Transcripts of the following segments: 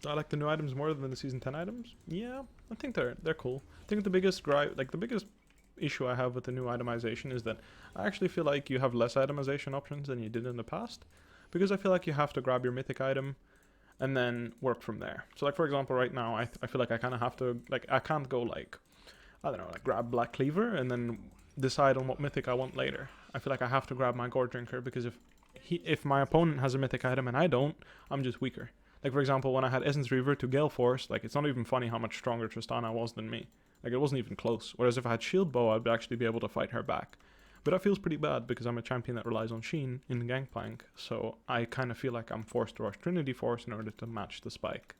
Do I like the new items more than the season 10 items? Yeah, I think they're cool. I think the biggest the biggest issue I have with the new itemization is that I actually feel like you have less itemization options than you did in the past, because I feel like you have to grab your mythic item and then work from there. So like for example right now I feel like I kind of have to, like, I can't go like, I don't know, like grab Black Cleaver and then decide on what mythic I want later. I feel like I have to grab my Gore Drinker, because if my opponent has a mythic item and I don't, I'm just weaker. Like for example, when I had Essence Reaver to Gale Force, like it's not even funny how much stronger Tristana was than me. Like it wasn't even close. Whereas if I had Shield Bow, I'd actually be able to fight her back. But that feels pretty bad because I'm a champion that relies on Sheen in Gangplank. So I kind of feel like I'm forced to rush Trinity Force in order to match the spike.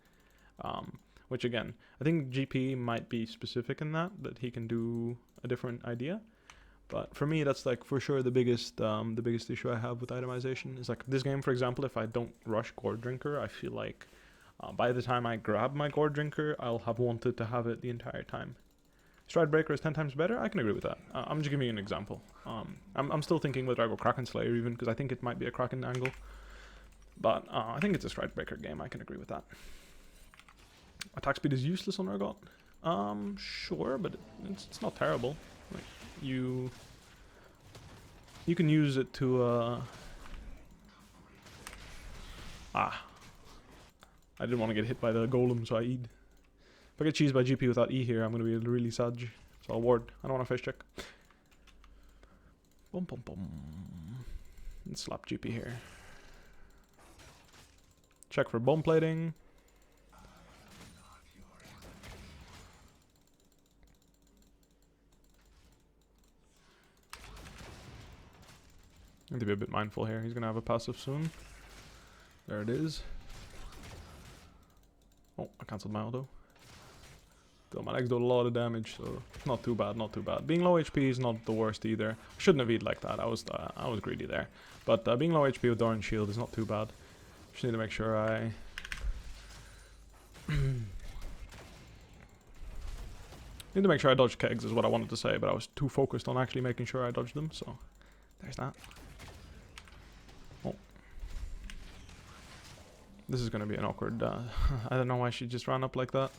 Which again, I think GP might be specific in that he can do a different idea. But for me, that's like for sure the biggest issue I have with itemization is like this game, for example, if I don't rush Gore Drinker, I feel like by the time I grab my Gore Drinker, I'll have wanted to have it the entire time. Stride Breaker is 10 times better? I can agree with that. I'm just giving you an example. I'm still thinking whether I go Kraken Slayer even, because I think it might be a Kraken angle. But I think it's a Stride Breaker game, I can agree with that. Attack speed is useless on Urgot? Sure, but it's not terrible. Like, you can use it to I didn't want to get hit by the golem, so I E'd. If I get cheesed by GP without E here, I'm going to be really sad. So I'll ward. I don't want to face check. Boom, boom, boom. And slap GP here. Check for bomb plating. I need to be a bit mindful here. He's going to have a passive soon. There it is. Oh, I cancelled my auto. Still, my legs do a lot of damage, so not too bad, not too bad. Being low HP is not the worst either. I shouldn't have eaten like that. I was greedy there. But being low HP with Doran Shield is not too bad. Just need to make sure I... need to make sure I dodge kegs is what I wanted to say, but I was too focused on actually making sure I dodged them, so there's that. Oh. This is going to be an awkward... I don't know why she just ran up like that.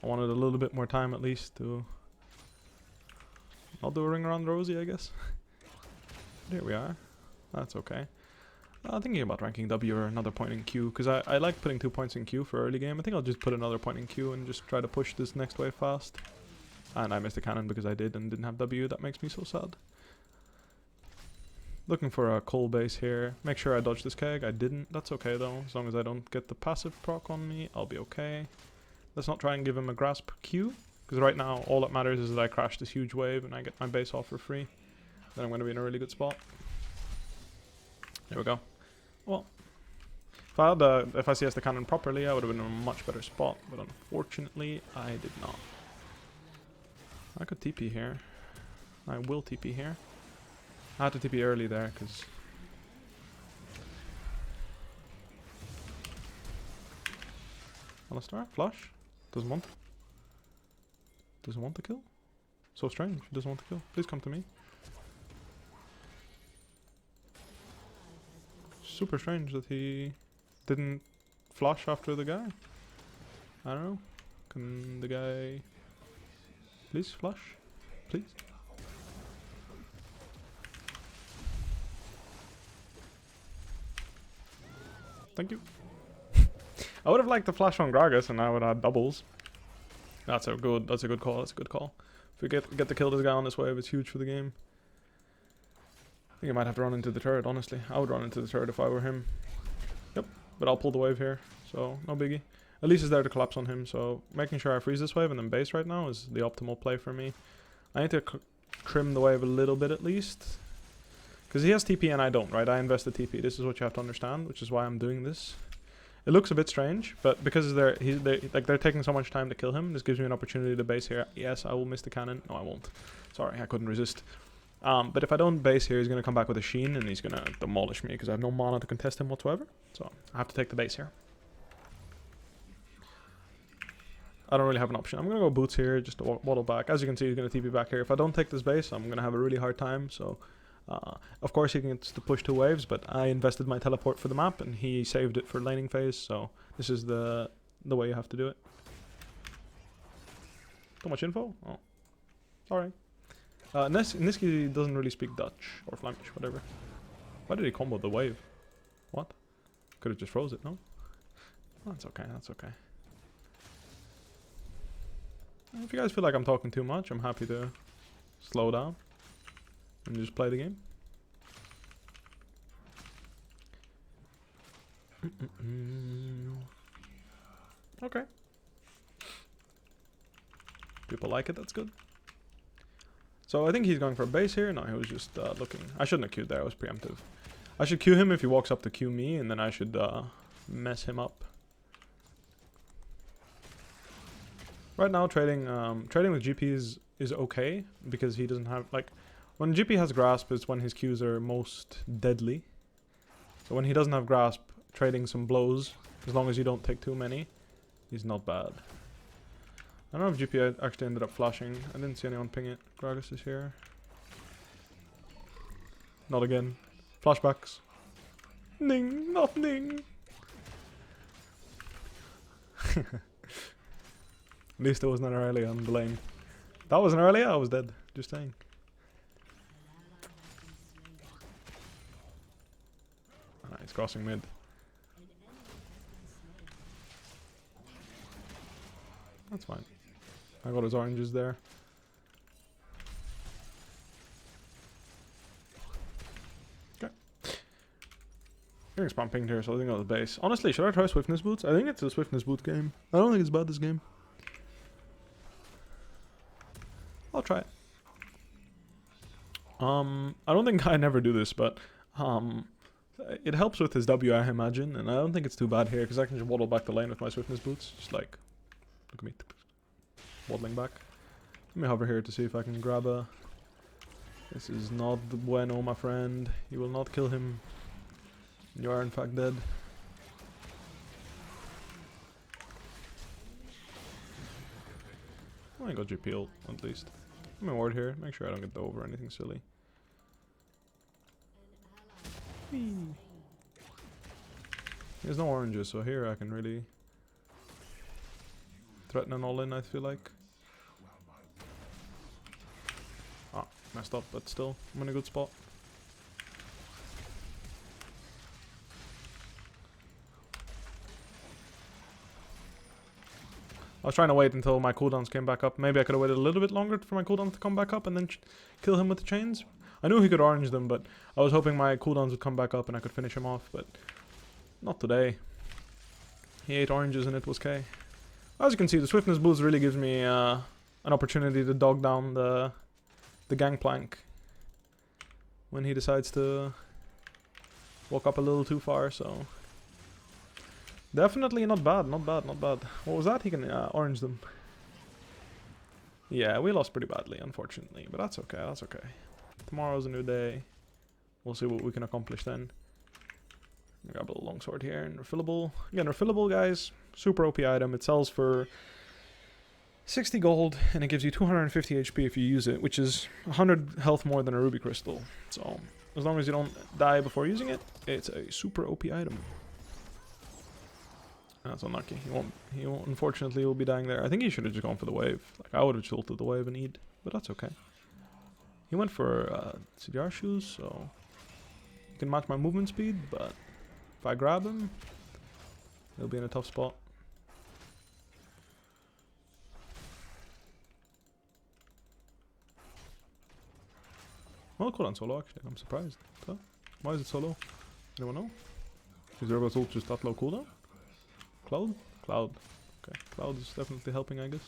I wanted a little bit more time at least to... I'll do a ring around Rosie, I guess. There we are. That's okay. Thinking about ranking W or another point in Q, because I like putting 2 points in Q for early game. I think I'll just put another point in Q and just try to push this next wave fast. And I missed the cannon because I did and didn't have W. That makes me so sad. Looking for a coal base here. Make sure I dodge this keg. I didn't. That's okay though. As long as I don't get the passive proc on me, I'll be okay. Let's not try and give him a grasp Q, because right now all that matters is that I crash this huge wave and I get my base off for free. Then I'm going to be in a really good spot. There we go. Well, if I CS the cannon properly, I would have been in a much better spot, but unfortunately I did not. I could TP here. I will TP here. I had to TP early there, because... Alistar? Flush? Doesn't want to kill? So strange. He doesn't want to kill. Please come to me. Super strange that he didn't flush after the guy. I don't know. Can the guy please flush? Please? Thank you. I would have liked to flash on Gragas and I would have doubles. That's a good call, that's a good call. If we get to kill this guy on this wave, it's huge for the game. I think I might have to run into the turret, honestly. I would run into the turret if I were him. Yep, but I'll pull the wave here, so no biggie. At least it's there to collapse on him, so making sure I freeze this wave and then base right now is the optimal play for me. I need to trim the wave a little bit at least. Because he has TP and I don't, right? I invested TP. This is what you have to understand, which is why I'm doing this. It looks a bit strange, but because they're taking so much time to kill him, this gives me an opportunity to base here. Yes, I will miss the cannon. No, I won't. Sorry, I couldn't resist. But if I don't base here, he's going to come back with a Sheen, and he's going to demolish me, because I have no mana to contest him whatsoever. So, I have to take the base here. I don't really have an option. I'm going to go boots here, just to waddle back. As you can see, he's going to TP back here. If I don't take this base, I'm going to have a really hard time, so... of course he gets to push 2 waves, but I invested my teleport for the map and he saved it for laning phase, so this is the the way you have to do it. Too much info? Oh. Sorry. Niski doesn't really speak Dutch or Flemish, whatever. Why did he combo the wave? What? Could have just froze it, no? That's okay, that's okay. If you guys feel like I'm talking too much, I'm happy to slow down and just play the game. Okay. People like it, that's good. So I think he's going for a base here. No, he was just looking. I shouldn't have queued there, I was preemptive. I should queue him if he walks up to queue me, and then I should mess him up. Right now trading with GP is okay, because he doesn't have, like, when GP has grasp is when his queues are most deadly. So when he doesn't have grasp, trading some blows, as long as you don't take too many, he's not bad. I don't know if GP actually ended up flashing. I didn't see anyone ping it. Gragas is here. Not again. Flashbacks. Ning, not Ning. At least there was not earlier on the lane. That wasn't earlier, I was dead. Just saying. He's crossing mid. That's fine. I got his oranges there. Okay. Getting spawn pinged here, so I think I'll base. Honestly, should I try Swiftness Boots? I think it's a Swiftness Boot game. I don't think it's bad this game. I'll try it. I don't think I never do this, but it helps with his W, I imagine, and I don't think it's too bad here because I can just waddle back the lane with my Swiftness Boots. Just like, look at me, waddling back. Let me hover here to see if I can grab a. This is not bueno, my friend. You will not kill him. You are in fact dead. I got GP ult, at least. Let me ward here, make sure I don't get dove or anything silly. Whee. There's no oranges, so here I can really threaten an all-in, I feel like. Ah, messed up, but still, I'm in a good spot. I was trying to wait until my cooldowns came back up. Maybe I could have waited a little bit longer for my cooldowns to come back up and then kill him with the chains. I knew he could orange them, but I was hoping my cooldowns would come back up and I could finish him off, but not today. He ate oranges and it was K. As you can see, the Swiftness boost really gives me an opportunity to dog down the gangplank when he decides to walk up a little too far, so... Definitely not bad, not bad, not bad. What was that? He can orange them. Yeah, we lost pretty badly, unfortunately, but that's okay, that's okay. Tomorrow's a new day. We'll see what we can accomplish then. Grab a little longsword here and refillable. Again, refillable, guys. Super OP item. It sells for 60 gold and it gives you 250 HP if you use it, which is 100 health more than a ruby crystal. So, as long as you don't die before using it, it's a super OP item. That's unlucky. He won't, unfortunately, will be dying there. I think he should have just gone for the wave. Like, I would have ulted the wave and eat, but that's okay. He went for CDR shoes, so he can match my movement speed, but if I grab him, he'll be in a tough spot. Well, cool on solo, actually. I'm surprised. So, why is it so low? Anyone know? Is URGOT's ult just that low cooldown? Cloud? Cloud. Okay, Cloud is definitely helping, I guess.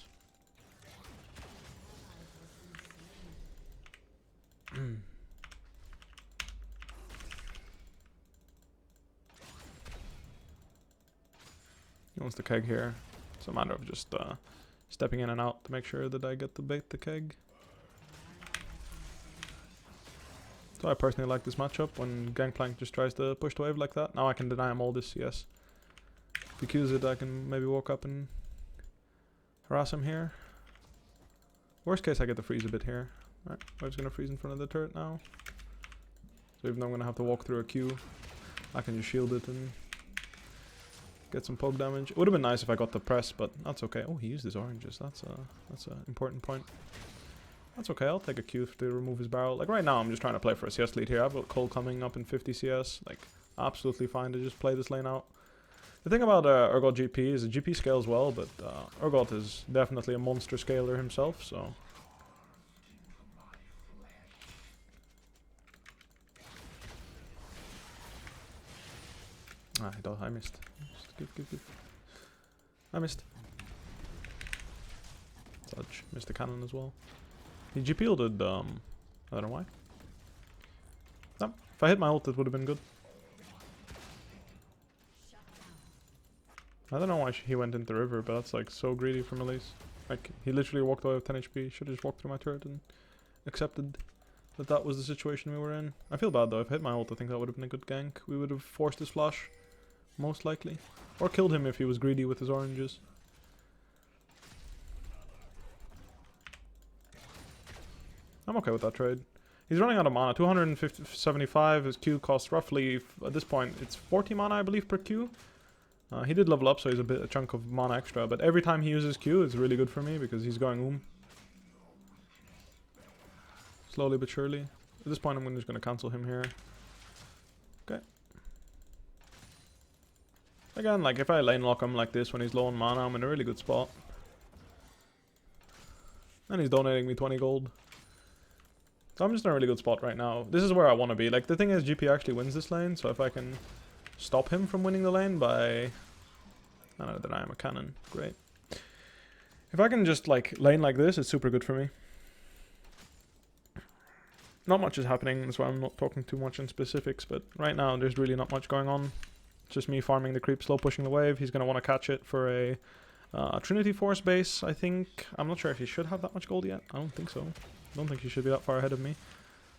He wants the keg here. It's a matter of just stepping in and out to make sure that I get to bait the keg. So I personally like this matchup when Gangplank just tries to push the wave like that. Now I can deny him all this CS. If he queues it, I can maybe walk up and harass him here. Worst case, I get to freeze a bit here. Alright, wave's gonna freeze in front of the turret now. So even though I'm gonna have to walk through a queue, I can just shield it and Get some poke damage. It would have been nice if I got the press, but that's okay. Oh, he used his oranges. That's an important point. That's okay. I'll take a Q to remove his barrel. Like right now, I'm just trying to play for a CS lead here. I've got Cole coming up in 50 CS. Like absolutely fine to just play this lane out. The thing about URGOT GP is the GP scales well, but URGOT is definitely a monster scaler himself. So. I missed. Good. I missed. Sludge. Missed the cannon as well. He GP ulted, I don't know why. No, if I hit my ult, it would have been good. I don't know why he went into the river, but that's like so greedy from Elise. Like, he literally walked away with 10 HP. Should have just walked through my turret and accepted that that was the situation we were in. I feel bad though. If I hit my ult, I think that would have been a good gank. We would have forced his flash. Most likely. Or killed him if he was greedy with his oranges. I'm okay with that trade. He's running out of mana. 275. His Q costs roughly, at this point, it's 40 mana, I believe, per Q. He did level up, so he's a chunk of mana extra. But every time he uses Q, it's really good for me because he's going slowly but surely. At this point, I'm just going to cancel him here. Okay. Again, like if I lane lock him like this when he's low on mana, I'm in a really good spot. And he's donating me 20 gold. So I'm just in a really good spot right now. This is where I want to be. Like the thing is, GP actually wins this lane, so if I can stop him from winning the lane by... I don't know, then I am a cannon. Great. If I can just like lane like this, it's super good for me. Not much is happening, that's why I'm not talking too much in specifics, but right now there's really not much going on. Just me farming the creep, slow pushing the wave. He's going to want to catch it for a Trinity Force base, I think. I'm not sure if he should have that much gold yet. I don't think so. I don't think he should be that far ahead of me.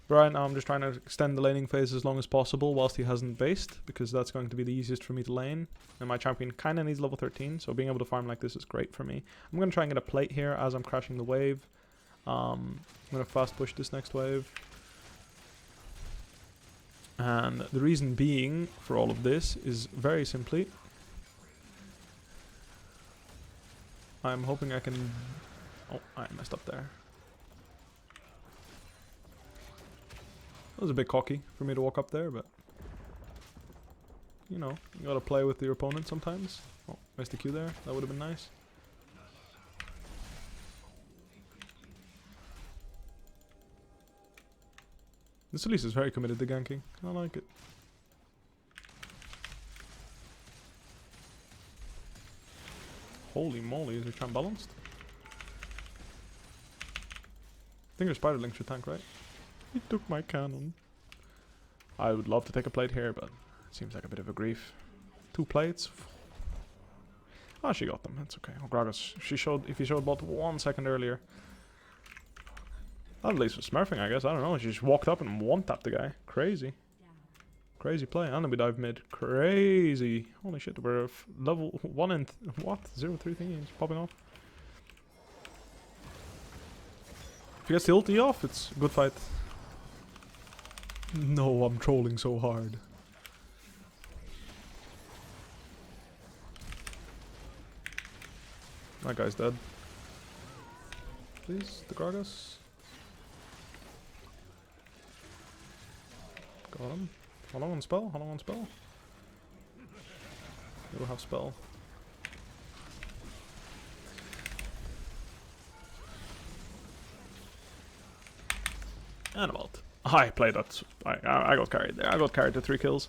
But right now I'm just trying to extend the laning phase as long as possible whilst he hasn't based, because that's going to be the easiest for me to lane. And my champion kind of needs level 13, so being able to farm like this is great for me. I'm going to try and get a plate here as I'm crashing the wave. I'm going to fast push this next wave. And the reason being for all of this is very simply, I'm hoping I can... Oh, I messed up there. That was a bit cocky for me to walk up there, but... You know, you gotta play with your opponent sometimes. Oh, missed the Q there. That would have been nice. This Elise is very committed to ganking. I like it. Holy moly, is your champ balanced? I think your Spiderling should tank, right? He took my cannon. I would love to take a plate here, but it seems like a bit of a grief. 2 plates. Oh, she got them. That's okay. Oh, Gragas. If he showed bot 1 second earlier. That at least was smurfing, I guess. I don't know. She just walked up and one-tapped the guy. Crazy. Crazy play. And then we dive mid. Crazy. Holy shit. We're level 1 and... what? 0-3 thingy is popping off. If he gets the ulti off, it's a good fight. No, I'm trolling so hard. That guy's dead. Please, the Gragas. Got him. How long on spell? How long on spell? He will have spell. And a vault. I played that. I got carried there. I got carried to 3 kills.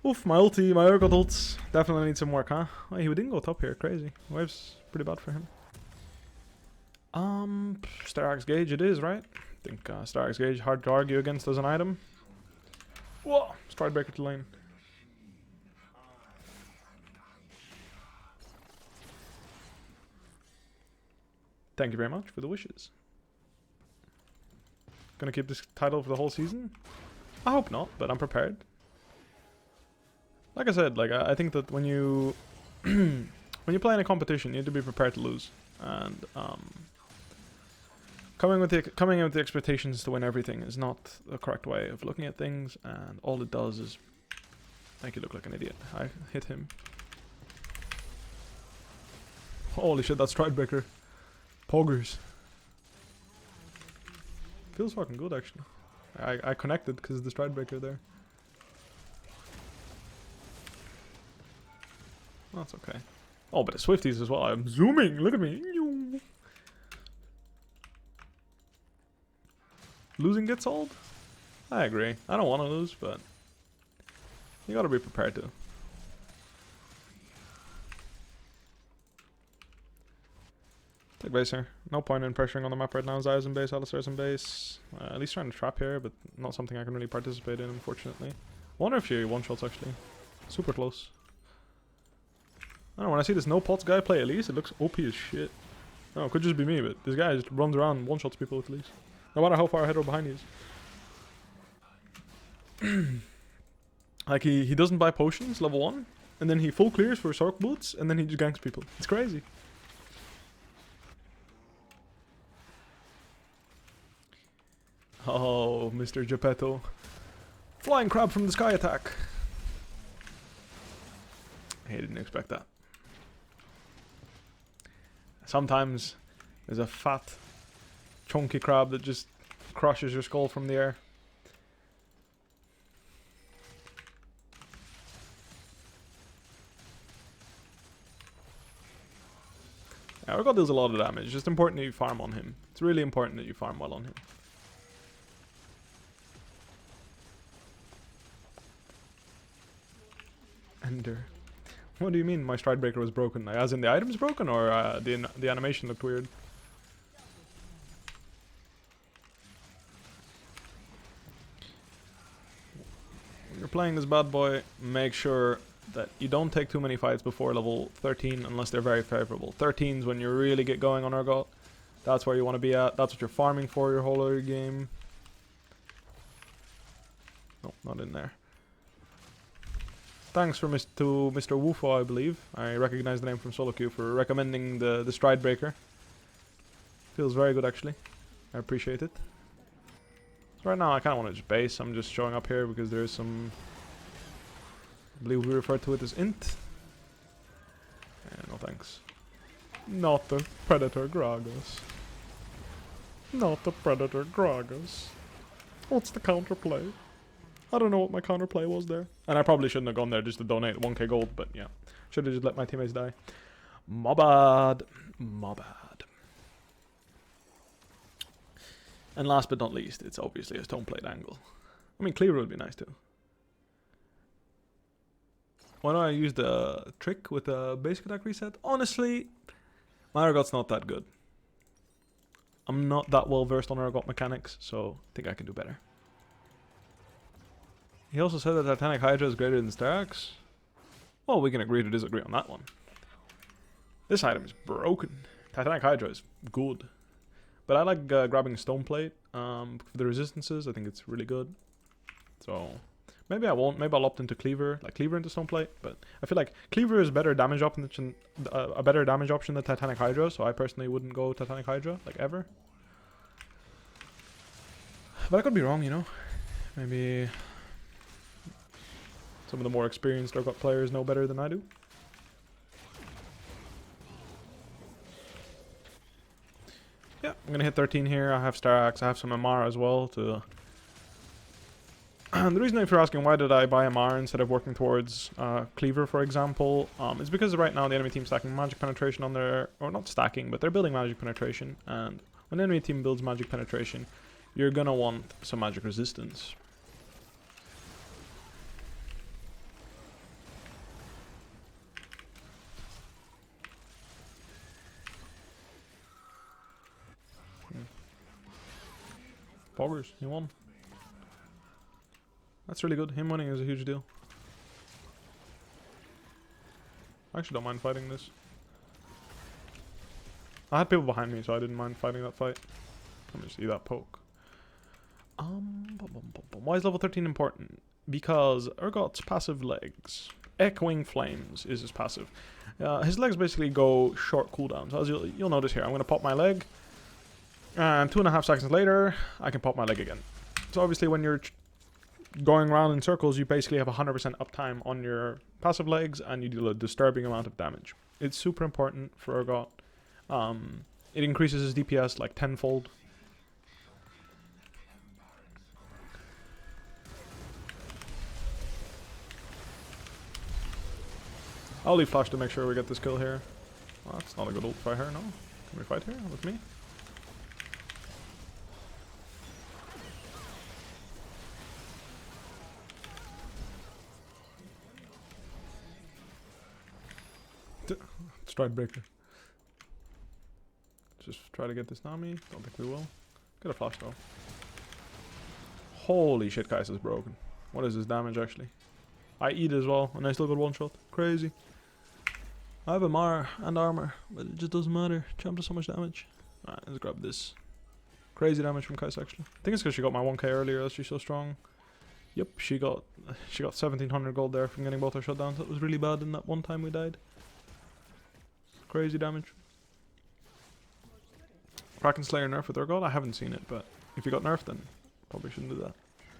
Oof, my ulti, my URGOT ults. Definitely need some work, huh? Oh, he didn't go top here. Crazy. Wave's pretty bad for him. Starax Gauge it is, right? I think Starax Gauge, hard to argue against as an item. Whoa! Stride breaker to lane. Thank you very much for the wishes. Gonna keep this title for the whole season? I hope not, but I'm prepared. Like I said, like I think that when you when you play in a competition, you need to be prepared to lose. And coming in with the expectations to win everything is not the correct way of looking at things, and all it does is make you look like an idiot. I hit him. Holy shit, that's Stridebreaker. Poggers. Feels fucking good, actually. I connected because of the Stridebreaker there. That's okay. Oh, but the Swifties as well. I'm zooming. Look at me. Losing gets old? I agree. I don't want to lose, but you gotta be prepared to. Take base here. No point in pressuring on the map right now. Zaya's in base, Alistar's in base. At least trying to trap here, but not something I can really participate in, unfortunately. Wonder if she one-shots, actually. Super close. I don't know, when I see this no-pots guy play Elise, it looks OP as shit. No, it could just be me, but this guy just runs around and one-shots people with Elise. No matter how far ahead or behind he is. Like, he doesn't buy potions, level 1, and then he full clears for Sork boots, and then he just ganks people. It's crazy. Oh, Mr. Geppetto. Flying crab from the sky attack. I didn't expect that. Sometimes there's a fat, chunky crab that just crushes your skull from the air. Yeah, URGOT deals a lot of damage. It's just important that you farm on him. It's really important that you farm well on him. Ender. What do you mean my Stridebreaker was broken? Like, as in the item's broken, or the animation looked weird? When you're playing this bad boy, make sure that you don't take too many fights before level 13 unless they're very favorable. 13's when you really get going on URGOT. That's where you want to be at. That's what you're farming for your whole other game. No, not in there. Thanks to Mr. WUFO, I believe. I recognize the name from SoloQ for recommending the Stridebreaker. Feels very good, actually. I appreciate it. So right now, I kind of want to just base. I'm just showing up here because there is some... I believe we refer to it as int. No thanks. Not the Predator Gragas. Not the Predator Gragas. What's the counterplay? I don't know what my counterplay was there. And I probably shouldn't have gone there just to donate 1k gold, but yeah. Should have just let my teammates die. My bad. My bad. And last but not least, it's obviously a stone plate angle. I mean, cleaver would be nice too. Why don't I use the trick with the basic attack reset? Honestly, my URGOT's not that good. I'm not that well versed on URGOT mechanics, so I think I can do better. He also said that Titanic Hydra is greater than Starax. Well, we can agree to disagree on that one. This item is broken. Titanic Hydra is good. But I like grabbing Stone Plate for the resistances. I think it's really good. So, maybe I won't. Maybe I'll opt into Cleaver. Like Cleaver into Stone Plate. But I feel like Cleaver is a better damage option than Titanic Hydra. So I personally wouldn't go Titanic Hydra, like ever. But I could be wrong, you know. Maybe... some of the more experienced URGOT players know better than I do. Yeah, I'm gonna hit 13 here. I have Starax, I have some MR as well to... And the reason if you're asking why did I buy MR instead of working towards Cleaver, for example, is because right now the enemy team's stacking magic penetration on their... or not stacking, but they're building magic penetration. And when the enemy team builds magic penetration, you're gonna want some magic resistance. Poggers, he won. That's really good. Him winning is a huge deal. I actually don't mind fighting this. I had people behind me, so I didn't mind fighting that fight. Let me see that poke. Why is level 13 important? Because URGOT's passive legs. Echoing Flames is his passive. His legs basically go short cooldowns. As you'll notice here, I'm going to pop my leg. And 2.5 seconds later, I can pop my leg again. So obviously when you're going around in circles, you basically have 100% uptime on your passive legs, and you deal a disturbing amount of damage. It's super important for URGOT. It increases his DPS like tenfold. I'll leave flash to make sure we get this kill here. Well, that's not a good ult by her, no? Can we fight here with me? Stride breaker. Just try to get this Nami. Don't think we will. Get a flash though. Holy shit, Kai'Sa is broken. What is his damage actually? I eat as well, and I still got one shot. Crazy. I have a Mar and armor, but it just doesn't matter. Champ does so much damage. Alright, let's grab this. Crazy damage from Kai'Sa actually. I think it's because she got my 1k earlier, that's she's so strong. Yep, she got 1700 gold there from getting both her shutdowns. That was really bad in that one time we died. Crazy damage. Kraken Slayer nerf with URGOT? I haven't seen it, but if you got nerfed then probably shouldn't do that.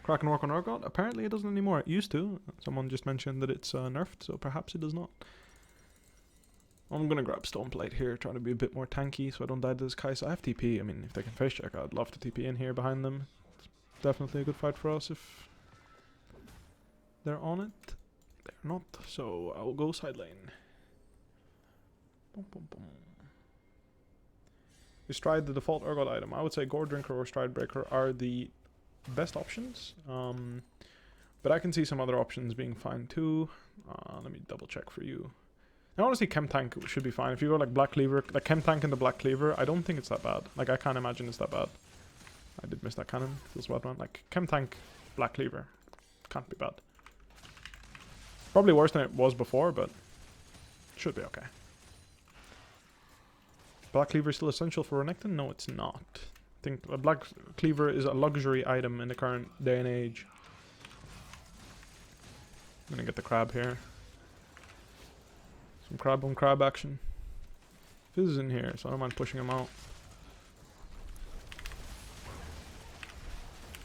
Kraken work on URGOT? Apparently it doesn't anymore. It used to. Someone just mentioned that it's nerfed, so perhaps it does not. I'm gonna grab Stone Plate here, trying to be a bit more tanky so I don't die to this Kai'Sa. I have TP. I mean, if they can face check, I'd love to TP in here behind them. It's definitely a good fight for us if they're on it. They're not, so I will go side lane. Boom, boom, boom. Is Stride the default URGOT item? I would say Gore Drinker or Stride Breaker are the best options. But I can see some other options being fine too. Let me double check for you. I honestly, Chem Tank should be fine. If you go like Black Cleaver, like Chem Tank and the Black Cleaver, I don't think it's that bad. Like, I can't imagine it's that bad. I did miss that cannon. Feels bad one. Like, Chem Tank, Black Cleaver. Can't be bad. Probably worse than it was before, but should be okay. Black Cleaver is still essential for Renekton? No, it's not. I think a Black Cleaver is a luxury item in the current day and age. I'm gonna get the crab here. Some crab on crab action. Fizz is in here, so I don't mind pushing him out.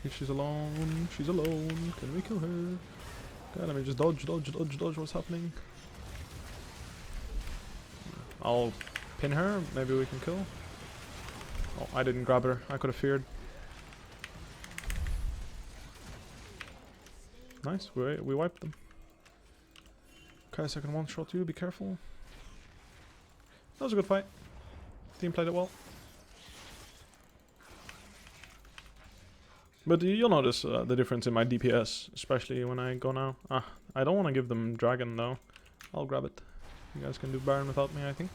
If she's alone, she's alone. Can we kill her? God, let me just dodge what's happening. I'll pin her, maybe we can kill. Oh, I didn't grab her, I could have feared. Nice, we wiped them. Okay, second one shot you, be careful. That was a good fight. Team played it well. But you'll notice the difference in my DPS, especially when I go now. I don't want to give them Dragon though. I'll grab it. You guys can do Baron without me, I think.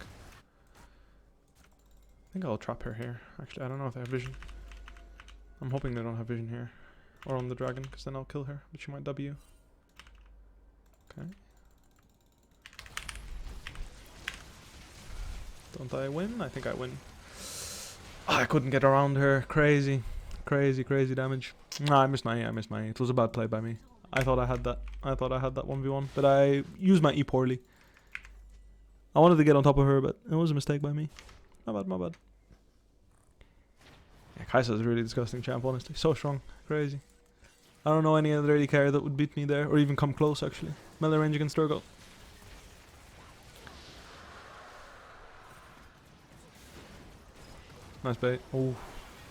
I think I'll trap her here. Actually, I don't know if they have vision. I'm hoping they don't have vision here. Or on the Dragon, because then I'll kill her, but she might W. Okay. Don't I win? I think I win. I couldn't get around her. Crazy. Crazy damage. Nah, I missed my E. It was a bad play by me. I thought I had that. I thought I had that 1v1, but I used my E poorly. I wanted to get on top of her, but it was a mistake by me. My bad. Yeah, Kai'Sa is a really disgusting champ, honestly. So strong. Crazy. I don't know any other AD carry that would beat me there, or even come close, actually. Melee range against URGOT. Nice bait. Oh,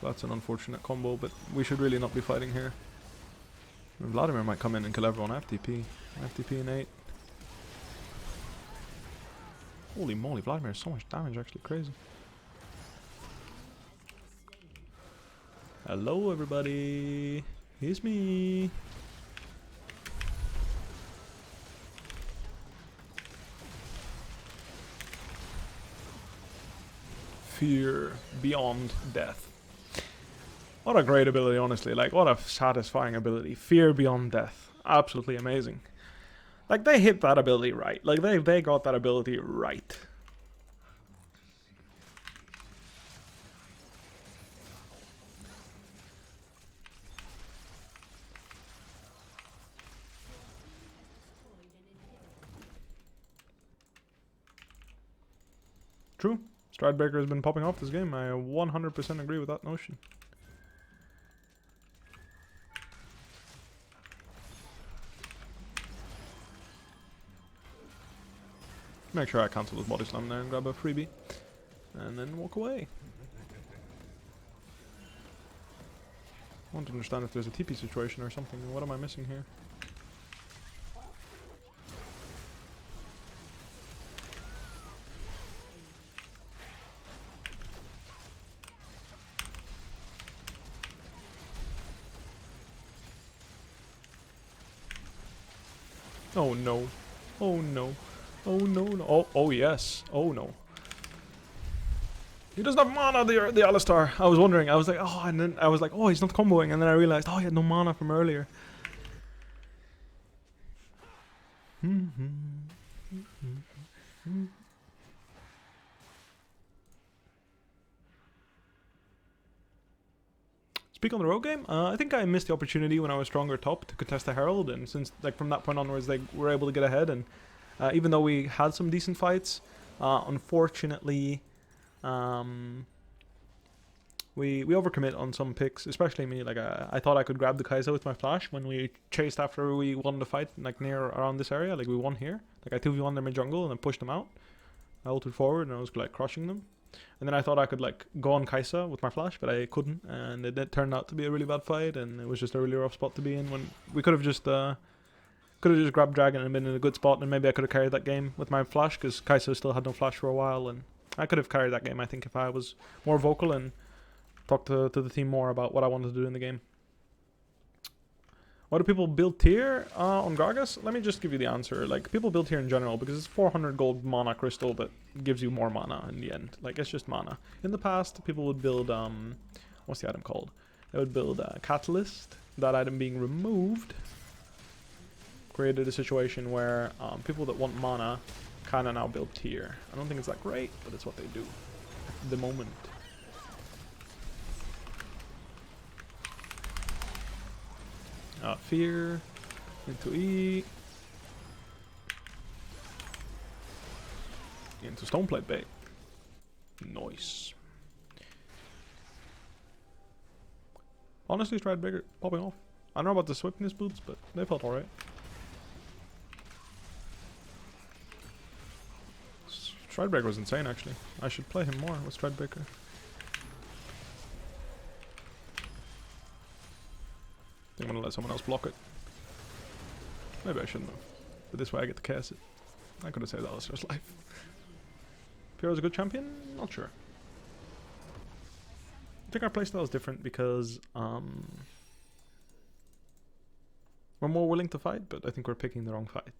that's an unfortunate combo, but we should really not be fighting here. Vladimir might come in and kill everyone. FTP in 8. Holy moly, Vladimir has so much damage, actually. Crazy. Hello, everybody. It's me. Fear beyond death. What a great ability, honestly. Like, what a satisfying ability. Fear beyond death. Absolutely amazing. Like, they hit that ability right. Like, they got that ability right. True. Stridebreaker has been popping off this game. I 100% agree with that notion. Make sure I cancel this body slam there and grab a freebie. And then walk away. I want to understand if there's a TP situation or something. What am I missing here? Oh no. Oh no. Oh no, no. Oh yes. Oh no. He doesn't have mana, the Alistar. I was wondering. I was like, oh, and then I was like, oh, he's not comboing. And then I realized, oh, he had no mana from earlier. Speak on the road game? I think I missed the opportunity when I was stronger top to contest the Herald, and since like from that point onwards they were able to get ahead, and even though we had some decent fights, unfortunately we overcommit on some picks, especially me. Like I thought I could grab the Kai'Sa with my flash when we chased after we won the fight, like near around this area. Like we won here, like I 2v1 their mid jungle and then pushed them out. I ulted forward and I was like crushing them. And then I thought I could like go on Kai'Sa with my flash, but I couldn't, and it turned out to be a really bad fight, and it was just a really rough spot to be in. When we could have just grabbed Dragon and been in a good spot, and maybe I could have carried that game with my flash, because Kai'Sa still had no flash for a while, and I could have carried that game, I think, if I was more vocal and talked to the team more about what I wanted to do in the game. Why do people build tier on Gragas? Let me just give you the answer. Like, people build tier in general because it's 400 gold mana crystal that gives you more mana in the end. Like, it's just mana. In the past, people would build, what's the item called? They would build Catalyst. That item being removed created a situation where people that want mana kind of now build tier. I don't think it's that great, but it's what they do at the moment. Fear into E into Stoneplate bait. Nice. Honestly, Stridebreaker popping off. I don't know about the swiftness boots, but they felt alright. Stridebreaker was insane, actually. I should play him more with Stridebreaker. I'm gonna let someone else block it. Maybe I shouldn't have. But this way I get to cast it. I could have saved Alistar's life. Pyro's a good champion? Not sure. I think our playstyle is different because we're more willing to fight, but I think we're picking the wrong fight.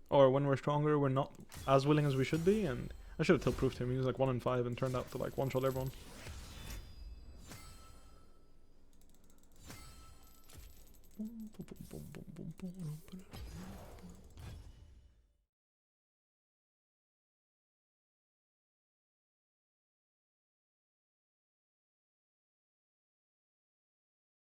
Or when we're stronger, we're not as willing as we should be, and I should have tilt-proofed him. He was like 1 in 5 and turned out to like one-shot everyone.